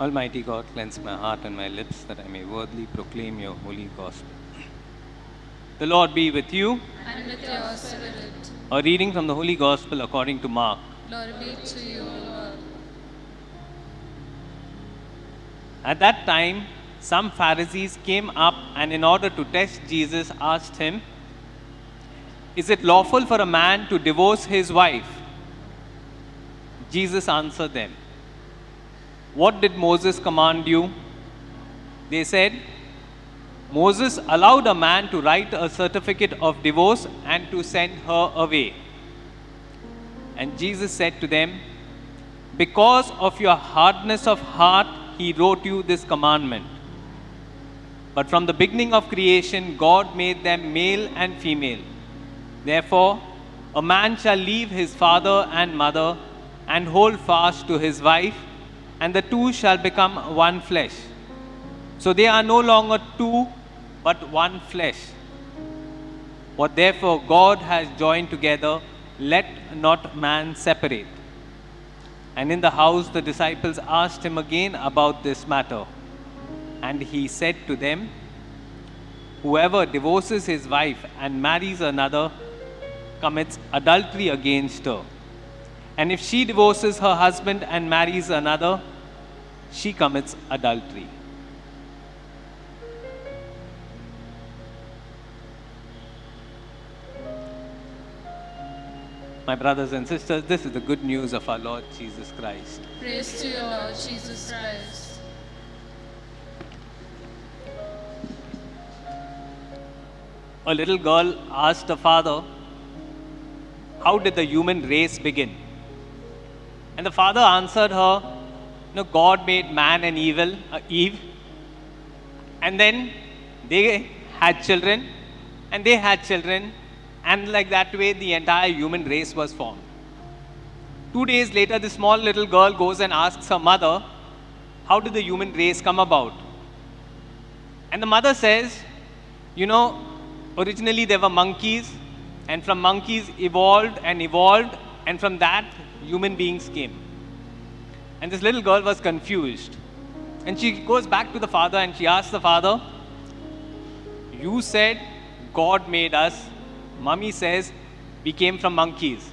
Almighty God, cleanse my heart and my lips that I may worthily proclaim your holy gospel. The Lord be with you. And with your spirit. A reading from the Holy Gospel according to Mark. Glory be to you, O Lord. At that time, some Pharisees came up and in order to test Jesus asked him, "Is it lawful for a man to divorce his wife?" Jesus answered them, "What did Moses command you?" They said, "Moses allowed a man to write a certificate of divorce and to send her away." And Jesus said to them, "Because of your hardness of heart, he wrote you this commandment. But from the beginning of creation, God made them male and female. Therefore, a man shall leave his father and mother and hold fast to his wife, and the two shall become one flesh. So they are no longer two, but one flesh. What therefore God has joined together, let not man separate." And in the house the disciples asked him again about this matter. And he said to them, "Whoever divorces his wife and marries another commits adultery against her. And if she divorces her husband and marries another, she commits adultery." My brothers and sisters, this is the good news of our Lord Jesus Christ. Praise to you, Lord Jesus Christ. A little girl asked her father, "How did the human race begin?" And the father answered her, "God made man and Eve, and then they had children, and they had children, and like that way the entire human race was formed." 2 days later, the small little girl goes and asks her mother, "How did the human race come about?" And the mother says, "Originally there were monkeys, and from monkeys evolved, and from that human beings came." And this little girl was confused. And she goes back to the father and she asks the father, "You said God made us. Mummy says we came from monkeys."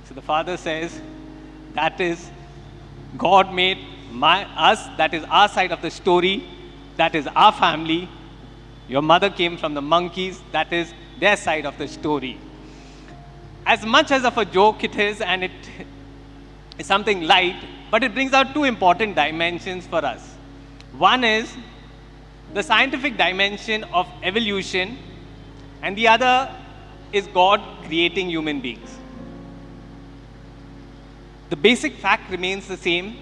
So the father says, "That is, God made us, that is our side of the story, that is our family. Your mother came from the monkeys, that is their side of the story." As much as of a joke it is, and it is something light, but it brings out two important dimensions for us. One is the scientific dimension of evolution, and the other is God creating human beings. The basic fact remains the same,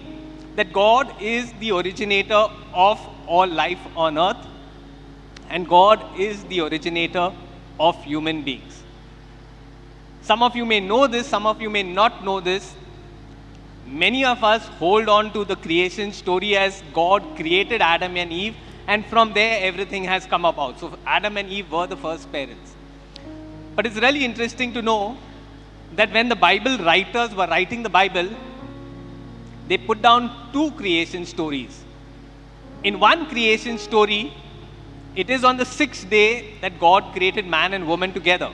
that God is the originator of all life on earth, and God is the originator of human beings. Some of you may know this, some of you may not know this. Many of us hold on to the creation story as God created Adam and Eve, and from there everything has come about. So Adam and Eve were the first parents. But it's really interesting to know that when the Bible writers were writing the Bible, they put down two creation stories. In one creation story, it is on the 6th day that God created man and woman together.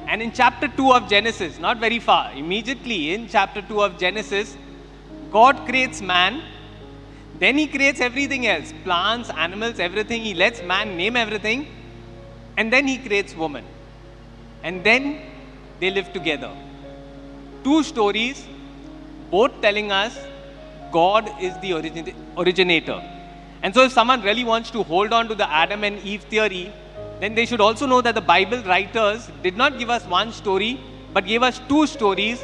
And in chapter 2 of Genesis, not very far, immediately in chapter 2 of Genesis, God creates man, then he creates everything else, plants, animals, everything. He lets man name everything, and then he creates woman. And then they live together. Two stories, both telling us God is the originator. And so if someone really wants to hold on to the Adam and Eve theory, then they should also know that the Bible writers did not give us one story, but gave us two stories,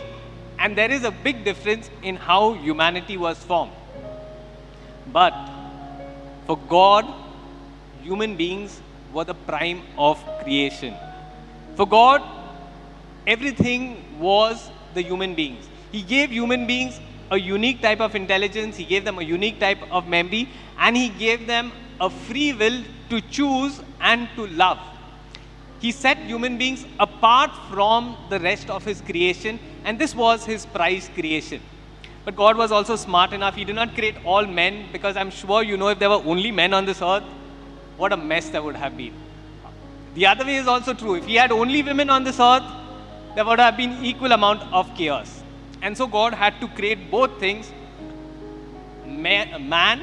and there is a big difference in how humanity was formed. But for God, human beings were the prime of creation. For God, everything was the human beings. He gave human beings a unique type of intelligence, he gave them a unique type of memory, and he gave them a free will to choose and to love. He set human beings apart from the rest of his creation, and this was his prized creation. But God was also smart enough. He did not create all men, because I'm sure you know if there were only men on this earth, what a mess there would have been. The other way is also true. If He had only women on this earth, there would have been equal amount of chaos. And so God had to create both things, man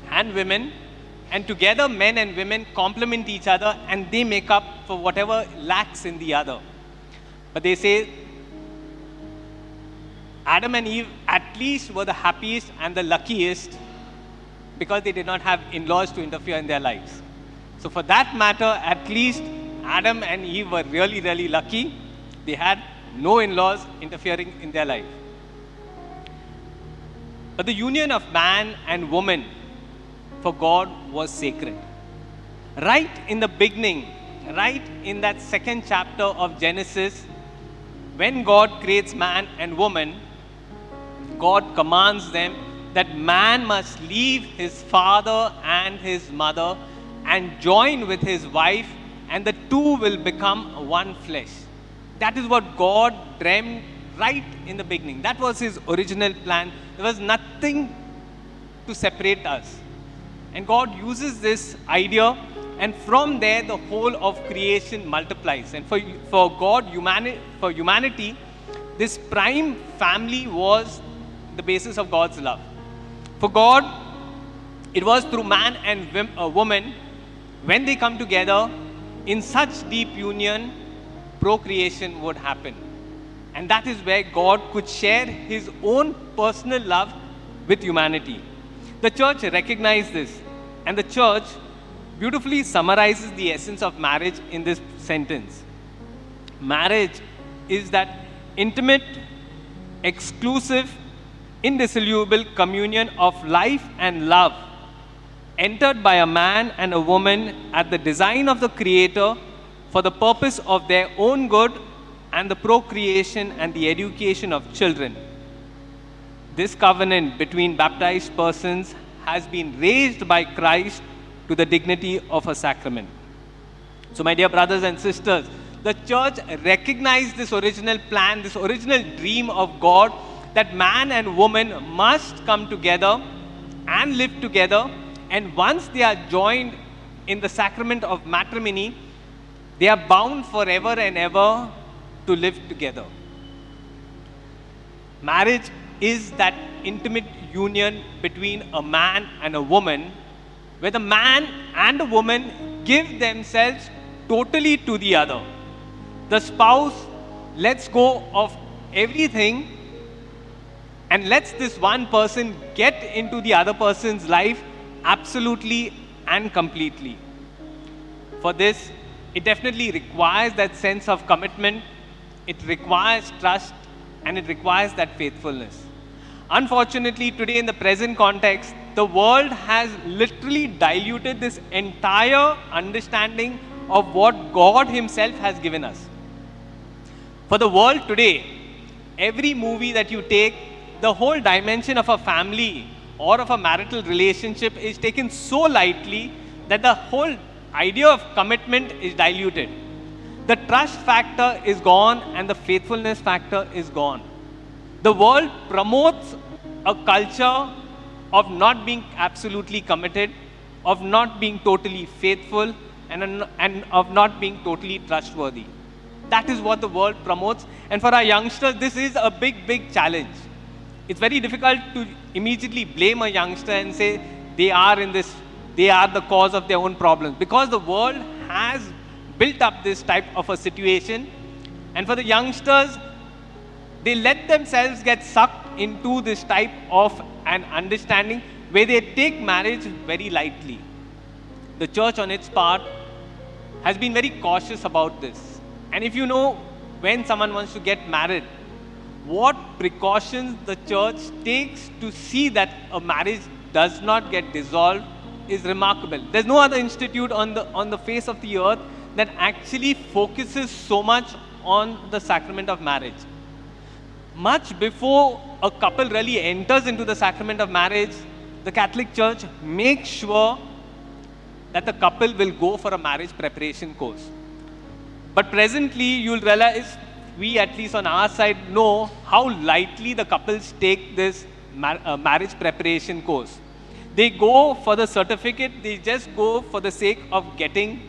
and women, and together men and women complement each other and they make up for whatever lacks in the other. But they say Adam and Eve at least were the happiest and the luckiest because they did not have in-laws to interfere in their lives. So for that matter, at least Adam and Eve were really, really lucky. They had no in-laws interfering in their life. But the union of man and woman for God was sacred. Right in the beginning, right in that second chapter of Genesis, when God creates man and woman, God commands them that man must leave his father and his mother and join with his wife, and the two will become one flesh. That is what God dreamed right in the beginning. That was His original plan. There was nothing to separate us. And God uses this idea, and from there the whole of creation multiplies. And for God, for humanity, this prime family was the basis of God's love. For God, it was through man and woman, when they come together in such deep union, procreation would happen. And that is where God could share His own personal love with humanity. The church recognized this, and the church beautifully summarizes the essence of marriage in this sentence. Marriage is that intimate, exclusive, indissoluble communion of life and love entered by a man and a woman at the design of the Creator for the purpose of their own good and the procreation and the education of children. This covenant between baptized persons has been raised by Christ to the dignity of a sacrament. So, my dear brothers and sisters, the church recognized this original plan, this original dream of God, that man and woman must come together and live together, and once they are joined in the sacrament of matrimony, they are bound forever and ever to live together. Marriage is that intimate union between a man and a woman, where the man and the woman give themselves totally to the other. The spouse lets go of everything and lets this one person get into the other person's life absolutely and completely. For this, it definitely requires that sense of commitment, it requires trust, and it requires that faithfulness. Unfortunately, today in the present context, the world has literally diluted this entire understanding of what God Himself has given us. For the world today, every movie that you take, the whole dimension of a family or of a marital relationship is taken so lightly that the whole idea of commitment is diluted. The trust factor is gone and the faithfulness factor is gone. The world promotes a culture of not being absolutely committed, of not being totally faithful, and of not being totally trustworthy. That is what the world promotes. And for our youngsters, this is a big, big challenge. It's very difficult to immediately blame a youngster and say they are the cause of their own problems, because the world has built up this type of a situation. And for the youngsters, they let themselves get sucked into this type of an understanding where they take marriage very lightly. The church on its part has been very cautious about this. And if you know, when someone wants to get married, what precautions the church takes to see that a marriage does not get dissolved is remarkable. There's no other institute on the face of the earth that actually focuses so much on the sacrament of marriage. Much before a couple really enters into the sacrament of marriage, the Catholic Church makes sure that the couple will go for a marriage preparation course. But presently, you'll realize we at least on our side know how lightly the couples take this marriage preparation course. They go for the certificate, they just go for the sake of getting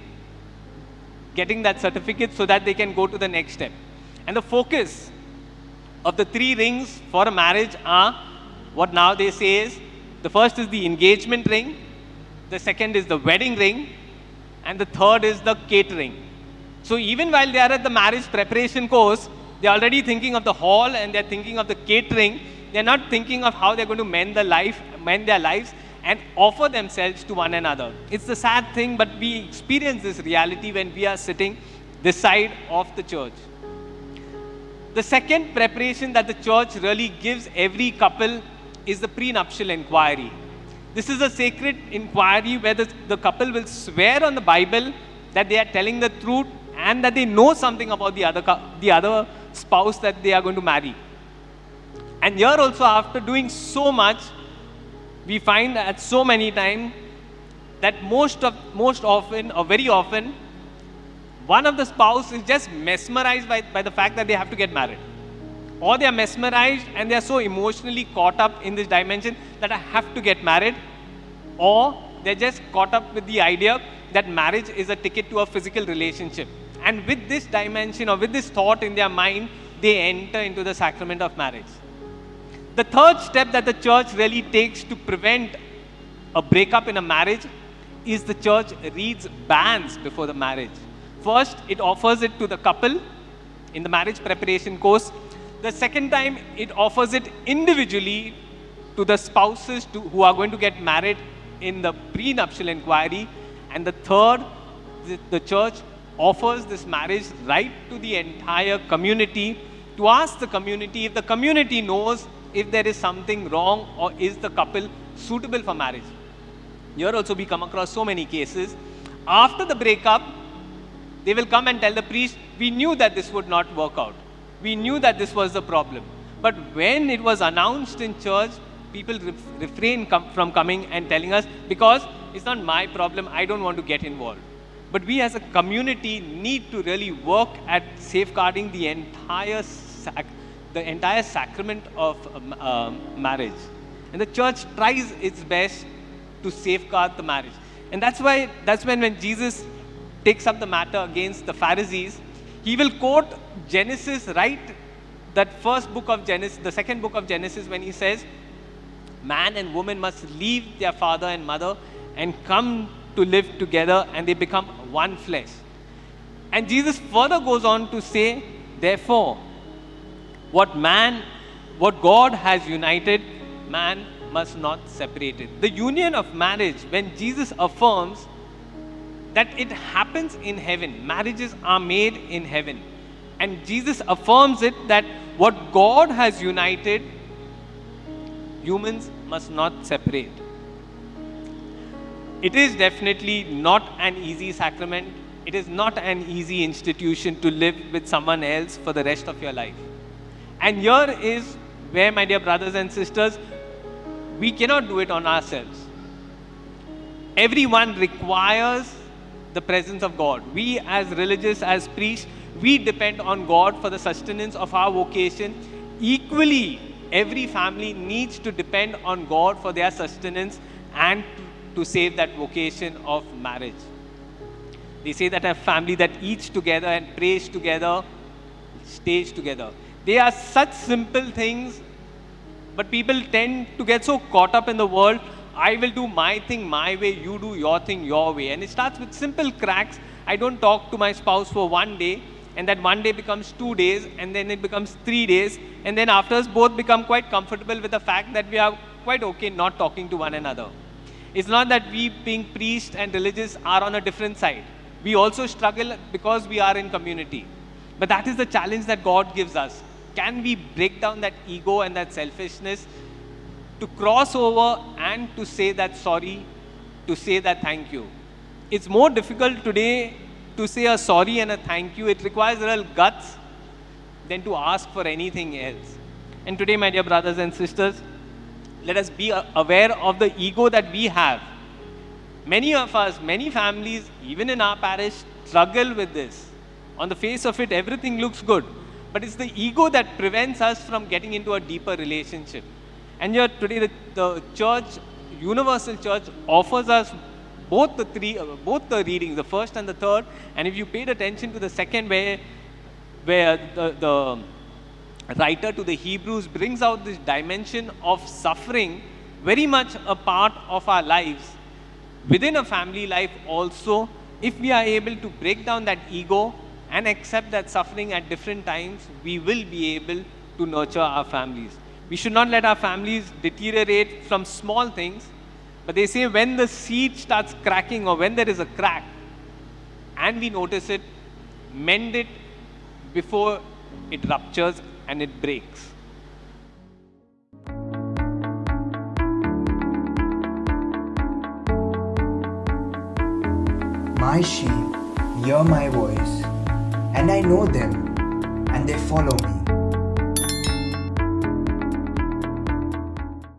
that certificate so that they can go to the next step. And the focus of the 3 rings for a marriage are what now they say is, the first is the engagement ring, the second is the wedding ring, and the third is the catering. So even while they are at the marriage preparation course, they're already thinking of the hall and they're thinking of the catering. They're not thinking of how they're going to mend their lives and offer themselves to one another. It's the sad thing, but we experience this reality when we are sitting this side of the church. The second preparation that the church really gives every couple is the prenuptial inquiry. This is a sacred inquiry where the couple will swear on the Bible that they are telling the truth and that they know something about the other spouse that they are going to marry. And here also, after doing so much, we find at so many times that most often or very often, one of the spouse is just mesmerized by the fact that they have to get married. Or they are mesmerized and they are so emotionally caught up in this dimension that I have to get married. Or they're just caught up with the idea that marriage is a ticket to a physical relationship. And with this dimension or with this thought in their mind, they enter into the sacrament of marriage. The third step that the church really takes to prevent a breakup in a marriage is the church reads bans before the marriage. First, it offers it to the couple in the marriage preparation course. The second time, it offers it individually to the spouses who are going to get married in the prenuptial inquiry. And the third, the church offers this marriage right to the entire community to ask the community if the community knows if there is something wrong or is the couple suitable for marriage. Here also we come across so many cases. After the breakup, they will come and tell the priest, we knew that this would not work out. We knew that this was the problem. But when it was announced in church, people refrain from coming and telling us, because it's not my problem, I don't want to get involved. But we as a community need to really work at safeguarding the entire sacrament of marriage. And the church tries its best to safeguard the marriage. And that's when Jesus takes up the matter against the Pharisees, he will quote Genesis, right? That first book of Genesis, the second book of Genesis, when he says, man and woman must leave their father and mother and come to live together and they become one flesh. And Jesus further goes on to say, therefore, what God has united, man must not separate it. The union of marriage, when Jesus affirms that it happens in heaven, marriages are made in heaven. And Jesus affirms it that what God has united, humans must not separate. It is definitely not an easy sacrament. It is not an easy institution to live with someone else for the rest of your life. And here is where, my dear brothers and sisters, we cannot do it on ourselves. Everyone requires the presence of God. We as religious, as priests, we depend on God for the sustenance of our vocation. Equally, every family needs to depend on God for their sustenance and to save that vocation of marriage. They say that a family that eats together and prays together stays together. They are such simple things, but people tend to get so caught up in the world. I will do my thing my way, you do your thing your way. And it starts with simple cracks. I don't talk to my spouse for one day, and that one day becomes 2 days, and then it becomes 3 days. And then afterwards, both become quite comfortable with the fact that we are quite okay not talking to one another. It's not that we, being priests and religious, are on a different side. We also struggle because we are in community. But that is the challenge that God gives us. Can we break down that ego and that selfishness to cross over and to say that sorry, to say that thank you? It's more difficult today to say a sorry and a thank you. It requires real guts than to ask for anything else. And today, my dear brothers and sisters, let us be aware of the ego that we have. Many of us, many families, even in our parish, struggle with this. On the face of it, everything looks good. but it's the ego that prevents us from getting into a deeper relationship. And here today, the church, Universal Church, offers us both the readings, the first and the third. And if you paid attention to the second, where the writer to the Hebrews brings out this dimension of suffering, very much a part of our lives. Within a family life also, if we are able to break down that ego and accept that suffering at different times, we will be able to nurture our families. We should not let our families deteriorate from small things, but they say when the seed starts cracking or when there is a crack and we notice it, mend it before it ruptures and it breaks. My sheep hear my voice, and I know them, and they follow me.